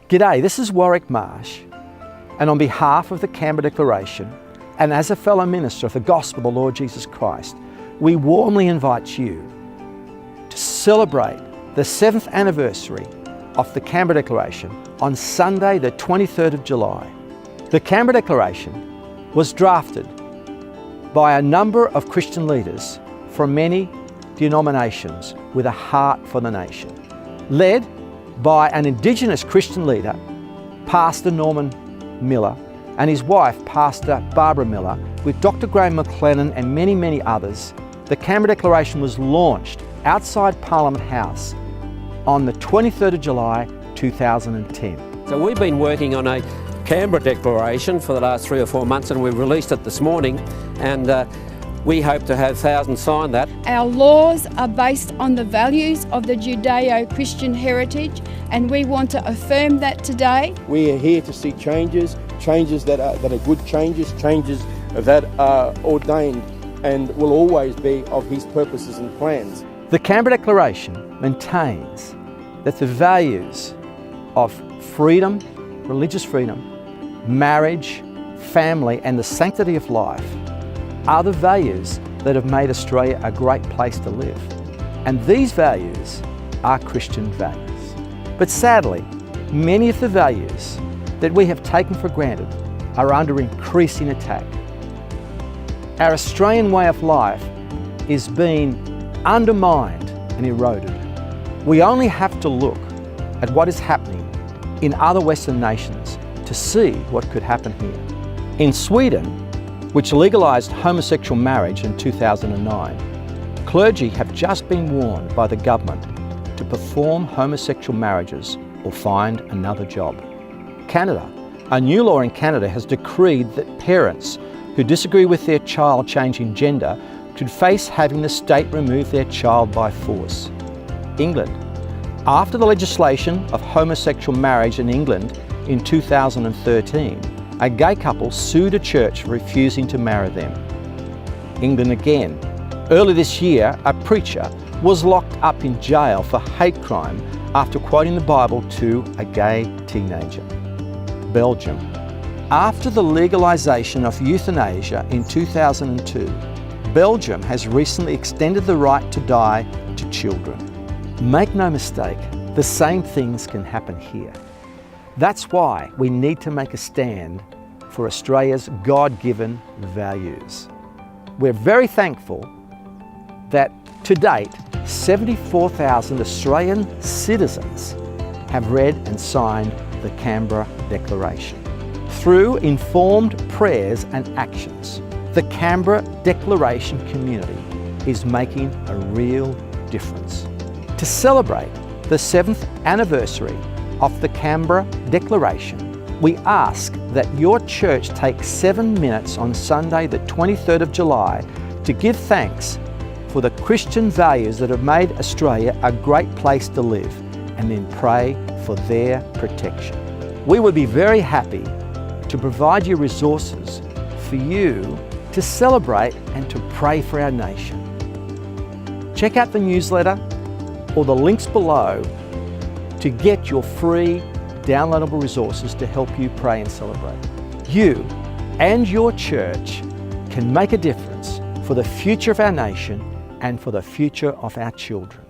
G'day, this is Warwick Marsh, and on behalf of the Canberra Declaration, and as a fellow minister of the Gospel of the Lord Jesus Christ, we warmly invite you to celebrate the 7th anniversary of the Canberra Declaration on Sunday the 23rd of July. The Canberra Declaration was drafted by a number of Christian leaders from many denominations with a heart for the nation, led by an Indigenous Christian leader, Pastor Norman Miller, and his wife, Pastor Barbara Miller, with Dr. Graham McLennan and many, many others. The Canberra Declaration was launched outside Parliament House on the 23rd of July 2010. So we've been working on a Canberra Declaration for the last 3 or 4 months, and we've released it this morning, and we hope to have thousands sign that. Our laws are based on the values of the Judeo-Christian heritage, and we want to affirm that today. We are here to see changes that are good changes that are ordained and will always be of His purposes and plans. The Canberra Declaration maintains that the values of freedom, religious freedom, marriage, family, and the sanctity of life are the values that have made Australia a great place to live. And these values are Christian values. But sadly, many of the values that we have taken for granted are under increasing attack. Our Australian way of life is being undermined and eroded. We only have to look at what is happening in other Western nations to see what could happen here. In Sweden, which legalised homosexual marriage in 2009, clergy have just been warned by the government to perform homosexual marriages or find another job. Canada, a new law in Canada has decreed that parents who disagree with their child changing gender could face having the state remove their child by force. England, after the legislation of homosexual marriage in England in 2013, a gay couple sued a church for refusing to marry them. England again. Early this year, a preacher was locked up in jail for hate crime after quoting the Bible to a gay teenager. Belgium. After the legalisation of euthanasia in 2002, Belgium has recently extended the right to die to children. Make no mistake, the same things can happen here. That's why we need to make a stand for Australia's God-given values. We're very thankful that to date, 74,000 Australian citizens have read and signed the Canberra Declaration. Through informed prayers and actions, the Canberra Declaration community is making a real difference. To celebrate the 7th anniversary of the Canberra Declaration, we ask that your church take 7 minutes on Sunday the 23rd of July to give thanks for the Christian values that have made Australia a great place to live, and then pray for their protection. We would be very happy to provide you resources for you to celebrate and to pray for our nation. Check out the newsletter or the links below to get your free downloadable resources to help you pray and celebrate. You and your church can make a difference for the future of our nation and for the future of our children.